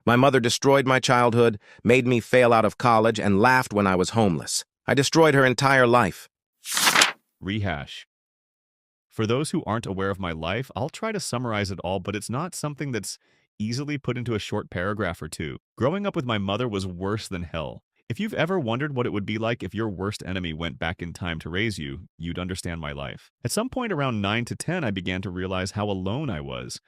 My mother destroyed my childhood, made me fail out of college, and laughed when I was homeless. I destroyed her entire life. Rehash. For those who aren't aware of my life, I'll try to summarize it all, but it's not something that's easily put into a short paragraph or two. Growing up with my mother was worse than hell. If you've ever wondered what it would be like if your worst enemy went back in time to raise you, you'd understand my life. At some point around 9 to 10, I began to realize how alone I was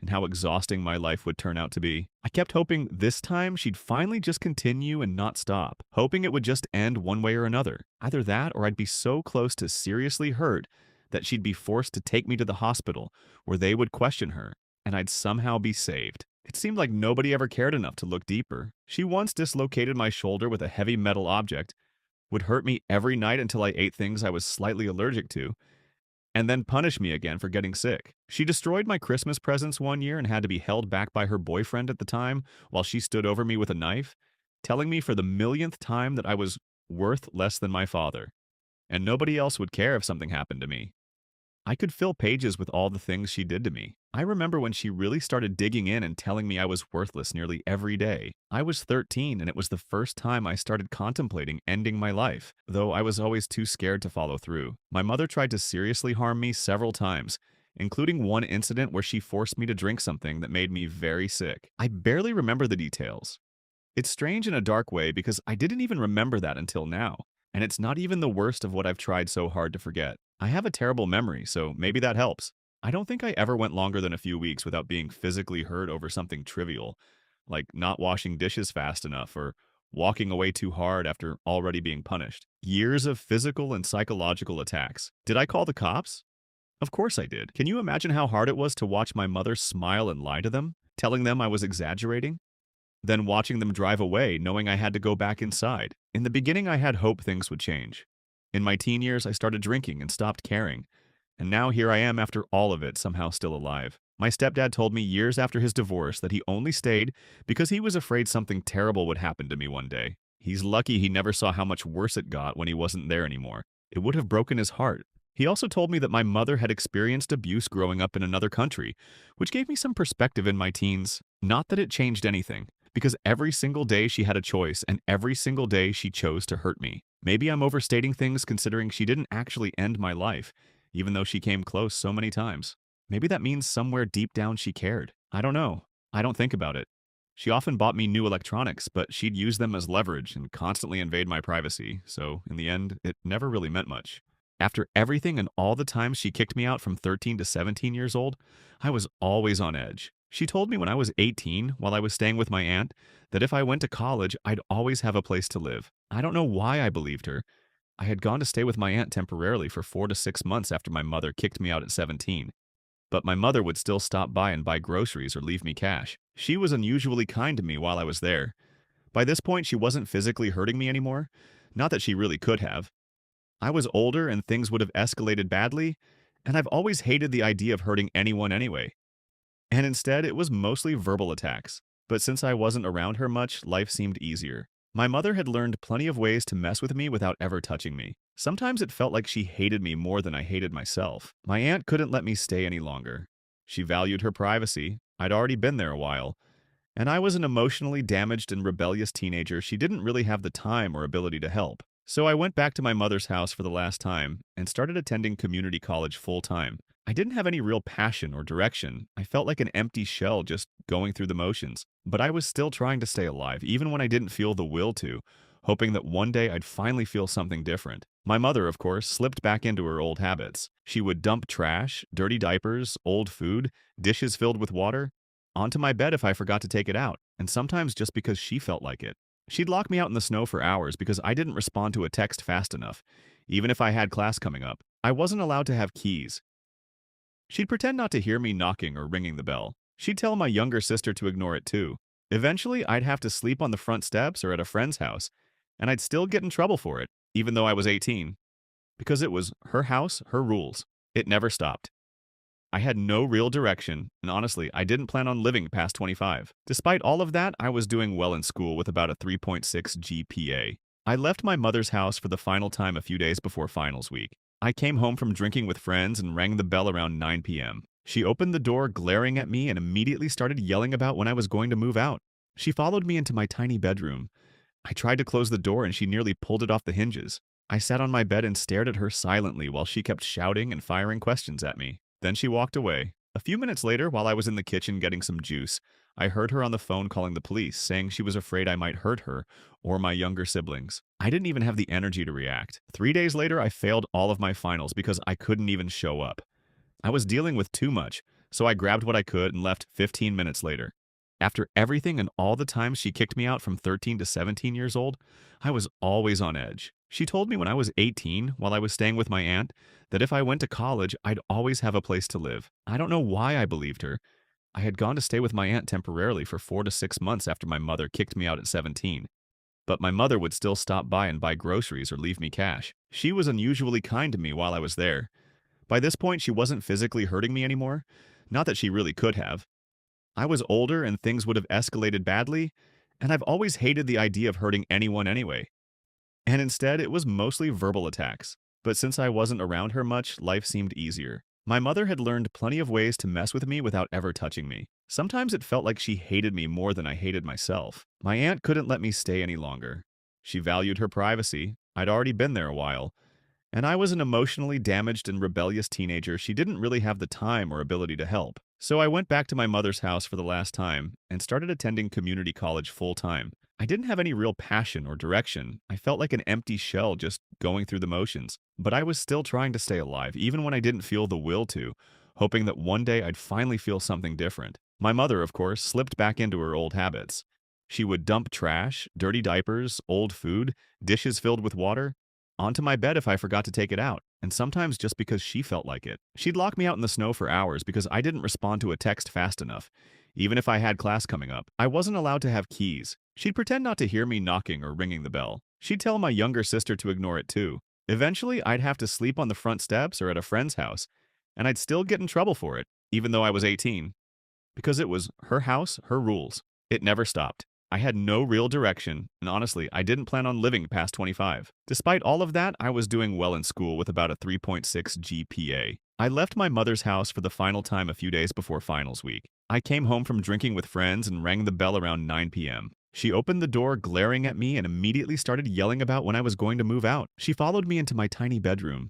and how exhausting my life would turn out to be. I kept hoping this time she'd finally just continue and not stop, hoping it would just end one way or another. Either that or I'd be so close to seriously hurt that she'd be forced to take me to the hospital where they would question her, and I'd somehow be saved. It seemed like nobody ever cared enough to look deeper. She once dislocated my shoulder with a heavy metal object, would hurt me every night until I ate things I was slightly allergic to, and then punish me again for getting sick. She destroyed my Christmas presents one year and had to be held back by her boyfriend at the time while she stood over me with a knife, telling me for the millionth time that I was worth less than my father, and nobody else would care if something happened to me. I could fill pages with all the things she did to me. I remember when she really started digging in and telling me I was worthless nearly every day. I was 13 and it was the first time I started contemplating ending my life, though I was always too scared to follow through. My mother tried to seriously harm me several times, including one incident where she forced me to drink something that made me very sick. I barely remember the details. It's strange in a dark way because I didn't even remember that until now, and it's not even the worst of what I've tried so hard to forget. I have a terrible memory, so maybe that helps. I don't think I ever went longer than a few weeks without being physically hurt over something trivial, like not washing dishes fast enough or walking away too hard after already being punished. Years of physical and psychological attacks. Did I call the cops? Of course I did. Can you imagine how hard it was to watch my mother smile and lie to them, telling them I was exaggerating? Then watching them drive away, knowing I had to go back inside. In the beginning, I had hope things would change. In my teen years, I started drinking and stopped caring. And now here I am after all of it, somehow still alive. My stepdad told me years after his divorce that he only stayed because he was afraid something terrible would happen to me one day. He's lucky he never saw how much worse it got when he wasn't there anymore. It would have broken his heart. He also told me that my mother had experienced abuse growing up in another country, which gave me some perspective in my teens. Not that it changed anything, because every single day she had a choice, and every single day she chose to hurt me. Maybe I'm overstating things considering she didn't actually end my life, even though she came close so many times. Maybe that means somewhere deep down she cared. I don't know. I don't think about it. She often bought me new electronics, but she'd use them as leverage and constantly invade my privacy, so in the end, it never really meant much. After everything and all the times she kicked me out from 13 to 17 years old, I was always on edge. She told me when I was 18, while I was staying with my aunt, that if I went to college, I'd always have a place to live. I don't know why I believed her. I had gone to stay with my aunt temporarily for 4 to 6 months after my mother kicked me out at 17. But my mother would still stop by and buy groceries or leave me cash. She was unusually kind to me while I was there. By this point, she wasn't physically hurting me anymore. Not that she really could have. I was older and things would have escalated badly, and I've always hated the idea of hurting anyone anyway. And instead, it was mostly verbal attacks. But since I wasn't around her much, life seemed easier. My mother had learned plenty of ways to mess with me without ever touching me. Sometimes it felt like she hated me more than I hated myself. My aunt couldn't let me stay any longer. She valued her privacy. I'd already been there a while. And I was an emotionally damaged and rebellious teenager she didn't really have the time or ability to help. So I went back to my mother's house for the last time and started attending community college full-time. I didn't have any real passion or direction. I felt like an empty shell just going through the motions. But I was still trying to stay alive, even when I didn't feel the will to, hoping that one day I'd finally feel something different. My mother, of course, slipped back into her old habits. She would dump trash, dirty diapers, old food, dishes filled with water, onto my bed if I forgot to take it out, and sometimes just because she felt like it. She'd lock me out in the snow for hours because I didn't respond to a text fast enough, even if I had class coming up. I wasn't allowed to have keys. She'd pretend not to hear me knocking or ringing the bell. She'd tell my younger sister to ignore it too. Eventually, I'd have to sleep on the front steps or at a friend's house, and I'd still get in trouble for it, even though I was 18. Because it was her house, her rules. It never stopped. I had no real direction, and honestly, I didn't plan on living past 25. Despite all of that, I was doing well in school with about a 3.6 GPA. I left my mother's house for the final time a few days before finals week. I came home from drinking with friends and rang the bell around 9 p.m. She opened the door, glaring at me, and immediately started yelling about when I was going to move out. She followed me into my tiny bedroom. I tried to close the door and she nearly pulled it off the hinges. I sat on my bed and stared at her silently while she kept shouting and firing questions at me. Then she walked away. A few minutes later, while I was in the kitchen getting some juice, I heard her on the phone calling the police, saying she was afraid I might hurt her or my younger siblings. I didn't even have the energy to react. 3 days later, I failed all of my finals because I couldn't even show up. I was dealing with too much, so I grabbed what I could and left 15 minutes later. After everything and all the times she kicked me out from 13 to 17 years old, I was always on edge. She told me when I was 18, while I was staying with my aunt, that if I went to college, I'd always have a place to live. I don't know why I believed her. I had gone to stay with my aunt temporarily for 4 to 6 months after my mother kicked me out at 17. But my mother would still stop by and buy groceries or leave me cash. She was unusually kind to me while I was there. By this point, she wasn't physically hurting me anymore. Not that she really could have. I was older and things would have escalated badly, and I've always hated the idea of hurting anyone anyway. And instead, it was mostly verbal attacks. But since I wasn't around her much, life seemed easier. My mother had learned plenty of ways to mess with me without ever touching me. Sometimes it felt like she hated me more than I hated myself. My aunt couldn't let me stay any longer. She valued her privacy. I'd already been there a while. And I was an emotionally damaged and rebellious teenager she didn't really have the time or ability to help. So I went back to my mother's house for the last time and started attending community college full time. I didn't have any real passion or direction. I felt like an empty shell just going through the motions. But I was still trying to stay alive, even when I didn't feel the will to, hoping that one day I'd finally feel something different. My mother, of course, slipped back into her old habits. She would dump trash, dirty diapers, old food, dishes filled with water, onto my bed if I forgot to take it out, and sometimes just because she felt like it. She'd lock me out in the snow for hours because I didn't respond to a text fast enough. Even if I had class coming up, I wasn't allowed to have keys. She'd pretend not to hear me knocking or ringing the bell. She'd tell my younger sister to ignore it too. Eventually, I'd have to sleep on the front steps or at a friend's house, and I'd still get in trouble for it, even though I was 18. Because it was her house, her rules. It never stopped. I had no real direction, and honestly, I didn't plan on living past 25. Despite all of that, I was doing well in school with about a 3.6 GPA. I left my mother's house for the final time a few days before finals week. I came home from drinking with friends and rang the bell around 9 p.m. She opened the door, glaring at me, and immediately started yelling about when I was going to move out. She followed me into my tiny bedroom.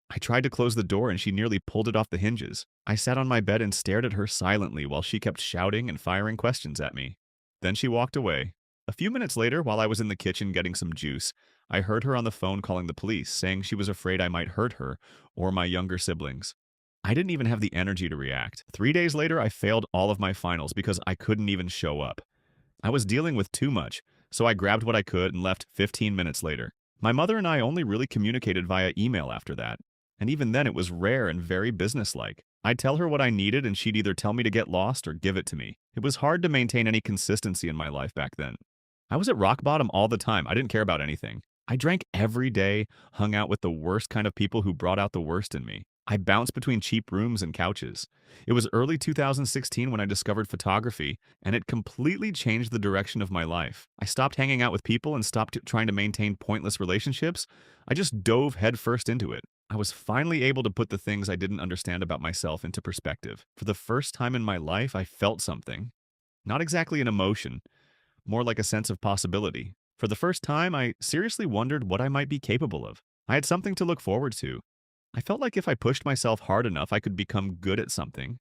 I tried to close the door and she nearly pulled it off the hinges. I sat on my bed and stared at her silently while she kept shouting and firing questions at me. Then she walked away. A few minutes later, while I was in the kitchen getting some juice, I heard her on the phone calling the police, saying she was afraid I might hurt her or my younger siblings. I didn't even have the energy to react. 3 days later, I failed all of my finals because I couldn't even show up. I was dealing with too much, so I grabbed what I could and left 15 minutes later. My mother and I only really communicated via email after that, and even then it was rare and very businesslike. I'd tell her what I needed and she'd either tell me to get lost or give it to me. It was hard to maintain any consistency in my life back then. I was at rock bottom all the time. I didn't care about anything. I drank every day, hung out with the worst kind of people who brought out the worst in me. I bounced between cheap rooms and couches. It was early 2016 when I discovered photography, and it completely changed the direction of my life. I stopped hanging out with people and stopped trying to maintain pointless relationships. I just dove headfirst into it. I was finally able to put the things I didn't understand about myself into perspective. For the first time in my life, I felt something. Not exactly an emotion, more like a sense of possibility. For the first time, I seriously wondered what I might be capable of. I had something to look forward to. I felt like if I pushed myself hard enough, I could become good at something,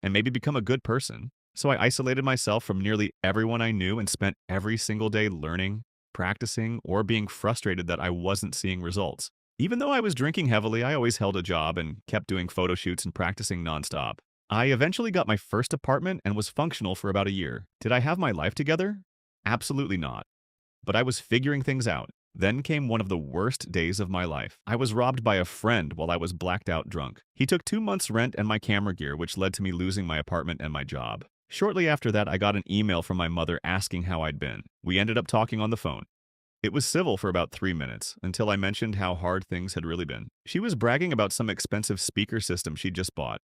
and maybe become a good person. So I isolated myself from nearly everyone I knew and spent every single day learning, practicing, or being frustrated that I wasn't seeing results. Even though I was drinking heavily, I always held a job and kept doing photo shoots and practicing nonstop. I eventually got my first apartment and was functional for about a year. Did I have my life together? Absolutely not. But I was figuring things out. Then came one of the worst days of my life. I was robbed by a friend while I was blacked out drunk. He took 2 months' rent and my camera gear, which led to me losing my apartment and my job. Shortly after that, I got an email from my mother asking how I'd been. We ended up talking on the phone. It was civil for about 3 minutes, until I mentioned how hard things had really been. She was bragging about some expensive speaker system she'd just bought.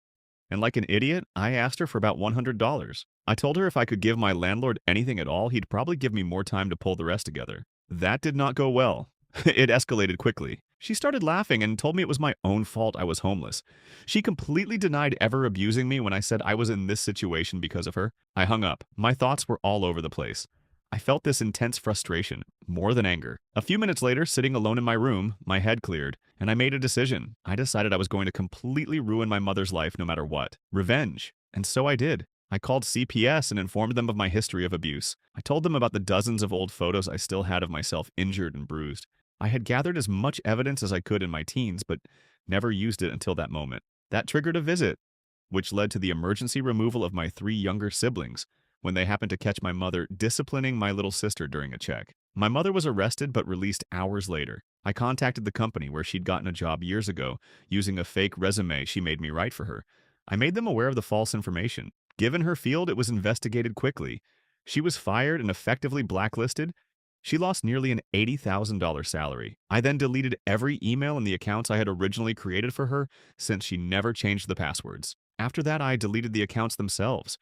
And like an idiot, I asked her for about $100. I told her if I could give my landlord anything at all, he'd probably give me more time to pull the rest together. That did not go well. It escalated quickly. She started laughing and told me it was my own fault I was homeless. She completely denied ever abusing me when I said I was in this situation because of her. I hung up. My thoughts were all over the place. I felt this intense frustration, more than anger. A few minutes later, sitting alone in my room, my head cleared, and I made a decision. I decided I was going to completely ruin my mother's life no matter what. Revenge. And so I did. I called CPS and informed them of my history of abuse. I told them about the dozens of old photos I still had of myself injured and bruised. I had gathered as much evidence as I could in my teens, but never used it until that moment. That triggered a visit, which led to the emergency removal of my 3 younger siblings when they happened to catch my mother disciplining my little sister during a check. My mother was arrested but released hours later. I contacted the company where she'd gotten a job years ago using a fake resume she made me write for her. I made them aware of the false information. Given her field, it was investigated quickly. She was fired and effectively blacklisted. She lost nearly an $80,000 salary. I then deleted every email in the accounts I had originally created for her since she never changed the passwords. After that, I deleted the accounts themselves.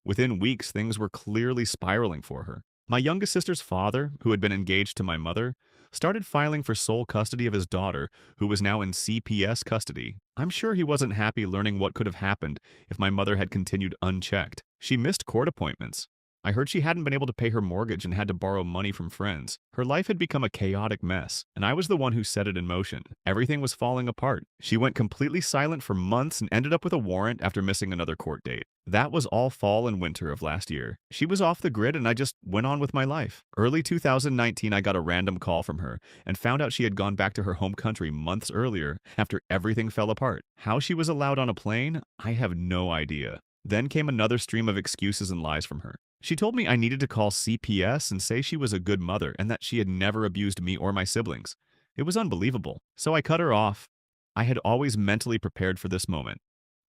Within weeks, things were clearly spiraling for her. My youngest sister's father, who had been engaged to my mother, started filing for sole custody of his daughter, who was now in CPS custody. I'm sure he wasn't happy learning what could have happened if my mother had continued unchecked. She missed court appointments. I heard she hadn't been able to pay her mortgage and had to borrow money from friends. Her life had become a chaotic mess, and I was the one who set it in motion. Everything was falling apart. She went completely silent for months and ended up with a warrant after missing another court date. That was all fall and winter of last year. She was off the grid and I just went on with my life. Early 2019, I got a random call from her and found out she had gone back to her home country months earlier after everything fell apart. How she was allowed on a plane, I have no idea. Then came another stream of excuses and lies from her. She told me I needed to call CPS and say she was a good mother and that she had never abused me or my siblings. It was unbelievable, so I cut her off. I had always mentally prepared for this moment.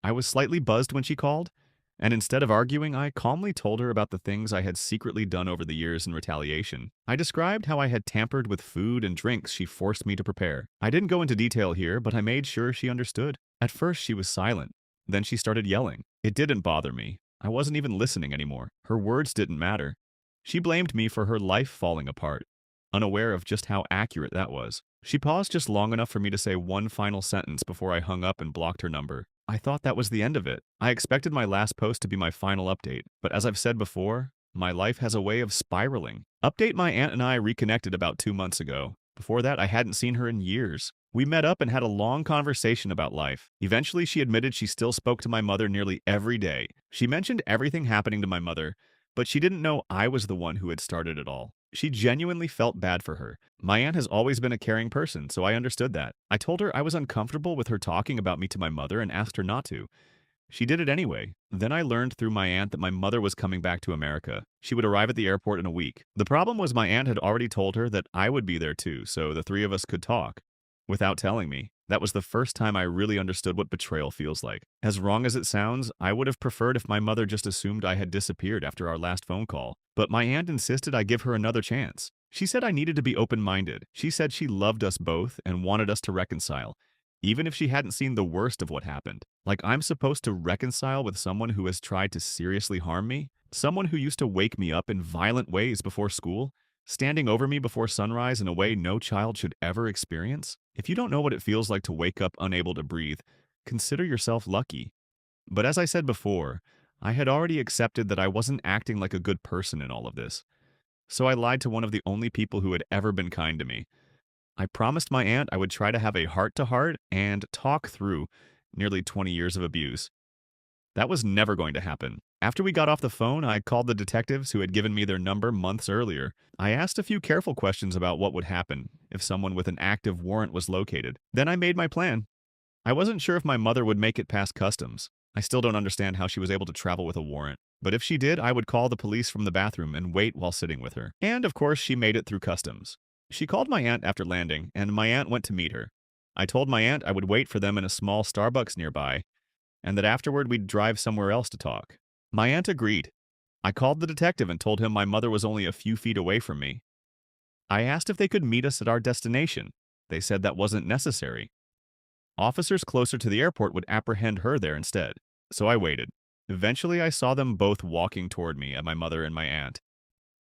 I was slightly buzzed when she called, and instead of arguing, I calmly told her about the things I had secretly done over the years in retaliation. I described how I had tampered with food and drinks she forced me to prepare. I didn't go into detail here, but I made sure she understood. At first, she was silent. Then she started yelling. It didn't bother me. I wasn't even listening anymore. Her words didn't matter. She blamed me for her life falling apart, unaware of just how accurate that was. She paused just long enough for me to say one final sentence before I hung up and blocked her number. I thought that was the end of it. I expected my last post to be my final update, but as I've said before, my life has a way of spiraling. Update: my aunt and I reconnected about 2 months ago. Before that, I hadn't seen her in years. We met up and had a long conversation about life. Eventually, she admitted she still spoke to my mother nearly every day. She mentioned everything happening to my mother, but she didn't know I was the one who had started it all. She genuinely felt bad for her. My aunt has always been a caring person, so I understood that. I told her I was uncomfortable with her talking about me to my mother and asked her not to. She did it anyway. Then I learned through my aunt that my mother was coming back to America. She would arrive at the airport in a week. The problem was my aunt had already told her that I would be there too, so the 3 of us could talk. Without telling me. That was the first time I really understood what betrayal feels like. As wrong as it sounds, I would have preferred if my mother just assumed I had disappeared after our last phone call. But my aunt insisted I give her another chance. She said I needed to be open-minded. She said she loved us both and wanted us to reconcile, even if she hadn't seen the worst of what happened. Like I'm supposed to reconcile with someone who has tried to seriously harm me? Someone who used to wake me up in violent ways before school? Standing over me before sunrise in a way no child should ever experience? If you don't know what it feels like to wake up unable to breathe, consider yourself lucky. But as I said before, I had already accepted that I wasn't acting like a good person in all of this. So I lied to one of the only people who had ever been kind to me. I promised my aunt I would try to have a heart-to-heart and talk through nearly 20 years of abuse. That was never going to happen. After we got off the phone, I called the detectives who had given me their number months earlier. I asked a few careful questions about what would happen if someone with an active warrant was located. Then I made my plan. I wasn't sure if my mother would make it past customs. I still don't understand how she was able to travel with a warrant. But if she did, I would call the police from the bathroom and wait while sitting with her. And of course, she made it through customs. She called my aunt after landing, and my aunt went to meet her. I told my aunt I would wait for them in a small Starbucks nearby, and that afterward we'd drive somewhere else to talk. My aunt agreed. I called the detective and told him my mother was only a few feet away from me. I asked if they could meet us at our destination. They said that wasn't necessary. Officers closer to the airport would apprehend her there instead. So I waited. Eventually, I saw them both walking toward me, my mother and my aunt.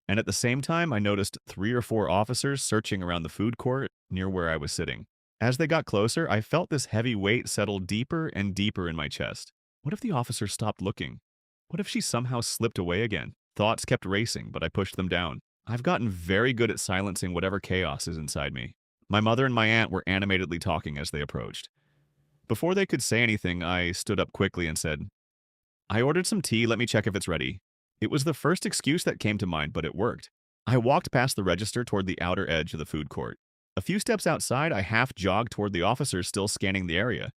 And at the same time, I noticed 3 or 4 officers searching around the food court near where I was sitting. As they got closer, I felt this heavy weight settle deeper and deeper in my chest. What if the officers stopped looking? What if she somehow slipped away again? Thoughts kept racing, but I pushed them down. I've gotten very good at silencing whatever chaos is inside me. My mother and my aunt were animatedly talking as they approached. Before they could say anything, I stood up quickly and said, "I ordered some tea, let me check if it's ready." It was the first excuse that came to mind, but it worked. I walked past the register toward the outer edge of the food court. A few steps outside, I half jogged toward the officers still scanning the area.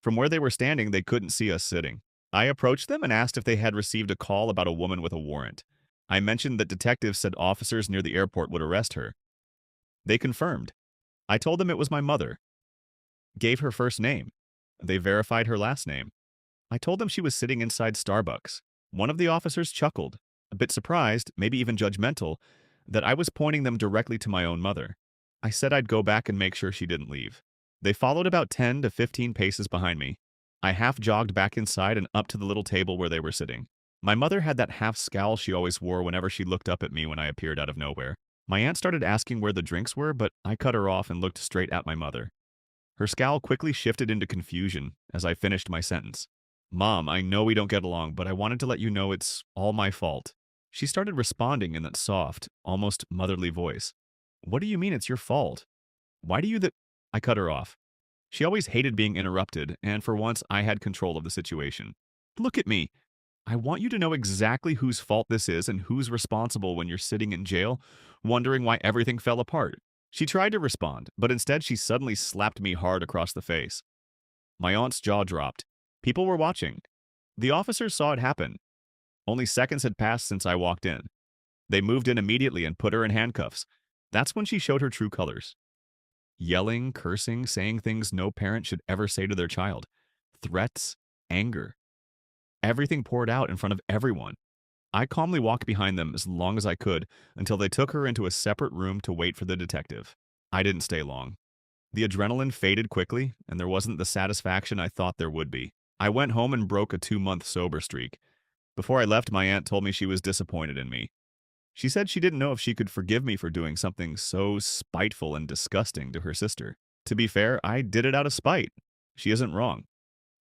From where they were standing, they couldn't see us sitting. I approached them and asked if they had received a call about a woman with a warrant. I mentioned that detectives said officers near the airport would arrest her. They confirmed. I told them it was my mother. Gave her first name. They verified her last name. I told them she was sitting inside Starbucks. One of the officers chuckled, a bit surprised, maybe even judgmental, that I was pointing them directly to my own mother. I said I'd go back and make sure she didn't leave. They followed about 10 to 15 paces behind me. I half jogged back inside and up to the little table where they were sitting. My mother had that half scowl she always wore whenever she looked up at me when I appeared out of nowhere. My aunt started asking where the drinks were, but I cut her off and looked straight at my mother. Her scowl quickly shifted into confusion as I finished my sentence. "Mom, I know we don't get along, but I wanted to let you know it's all my fault." She started responding in that soft, almost motherly voice. "What do you mean it's your fault? Why do you that—" I cut her off. She always hated being interrupted, and for once I had control of the situation. "Look at me. I want you to know exactly whose fault this is and who's responsible when you're sitting in jail, wondering why everything fell apart." She tried to respond, but instead she suddenly slapped me hard across the face. My aunt's jaw dropped. People were watching. The officers saw it happen. Only seconds had passed since I walked in. They moved in immediately and put her in handcuffs. That's when she showed her true colors. Yelling, cursing, saying things no parent should ever say to their child. Threats, anger. Everything poured out in front of everyone. I calmly walked behind them as long as I could until they took her into a separate room to wait for the detective. I didn't stay long. The adrenaline faded quickly, and there wasn't the satisfaction I thought there would be. I went home and broke a 2-month sober streak. Before I left, my aunt told me she was disappointed in me. She said she didn't know if she could forgive me for doing something so spiteful and disgusting to her sister. To be fair, I did it out of spite. She isn't wrong.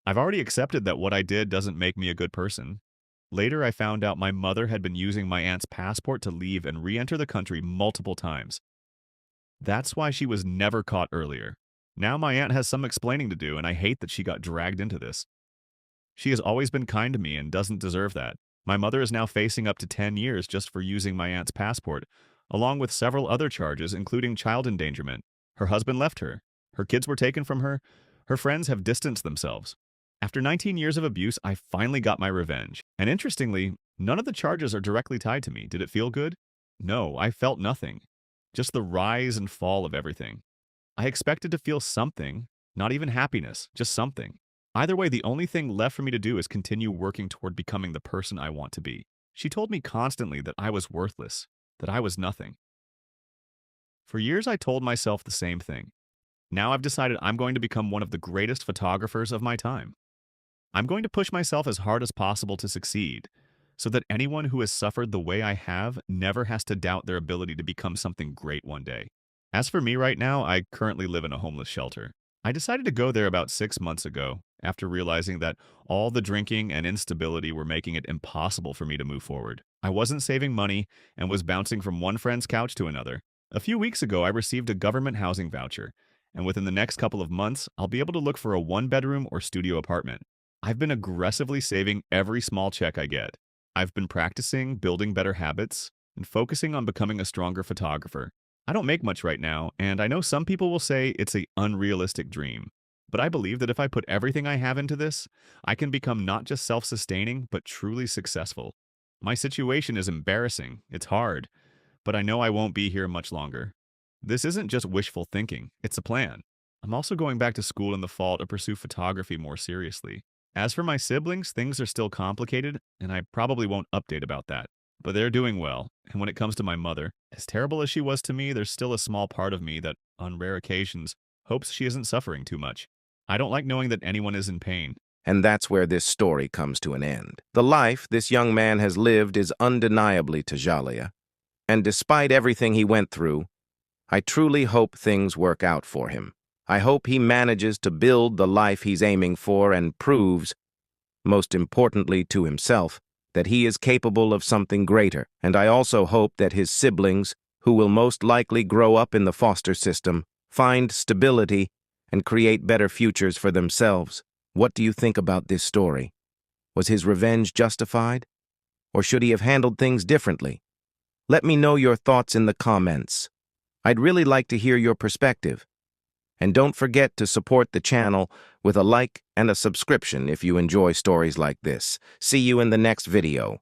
I've already accepted that what I did doesn't make me a good person. Later, I found out my mother had been using my aunt's passport to leave and re-enter the country multiple times. That's why she was never caught earlier. Now my aunt has some explaining to do, and I hate that she got dragged into this. She has always been kind to me and doesn't deserve that. My mother is now facing up to 10 years just for using my aunt's passport, along with several other charges, including child endangerment. Her husband left her. Her kids were taken from her. Her friends have distanced themselves. After 19 years of abuse, I finally got my revenge. And interestingly, none of the charges are directly tied to me. Did it feel good? No, I felt nothing. Just the rise and fall of everything. I expected to feel something, not even happiness, just something. Either way, the only thing left for me to do is continue working toward becoming the person I want to be. She told me constantly that I was worthless, that I was nothing. For years, I told myself the same thing. Now I've decided I'm going to become one of the greatest photographers of my time. I'm going to push myself as hard as possible to succeed, so that anyone who has suffered the way I have never has to doubt their ability to become something great one day. As for me right now, I currently live in a homeless shelter. I decided to go there about 6 months ago, after realizing that all the drinking and instability were making it impossible for me to move forward. I wasn't saving money and was bouncing from one friend's couch to another. A few weeks ago, I received a government housing voucher, and within the next couple of months, I'll be able to look for a one-bedroom or studio apartment. I've been aggressively saving every small check I get. I've been practicing, building better habits, and focusing on becoming a stronger photographer. I don't make much right now, and I know some people will say it's an unrealistic dream. But I believe that if I put everything I have into this, I can become not just self-sustaining, but truly successful. My situation is embarrassing, it's hard, but I know I won't be here much longer. This isn't just wishful thinking, it's a plan. I'm also going back to school in the fall to pursue photography more seriously. As for my siblings, things are still complicated, and I probably won't update about that. But they're doing well, and when it comes to my mother, as terrible as she was to me, there's still a small part of me that, on rare occasions, hopes she isn't suffering too much. I don't like knowing that anyone is in pain. And that's where this story comes to an end. The life this young man has lived is undeniably Tajalia, and despite everything he went through, I truly hope things work out for him. I hope he manages to build the life he's aiming for and proves, most importantly to himself, that he is capable of something greater, and I also hope that his siblings, who will most likely grow up in the foster system, find stability and create better futures for themselves. What do you think about this story? Was his revenge justified? Or should he have handled things differently? Let me know your thoughts in the comments. I'd really like to hear your perspective. And don't forget to support the channel with a like and a subscription if you enjoy stories like this. See you in the next video.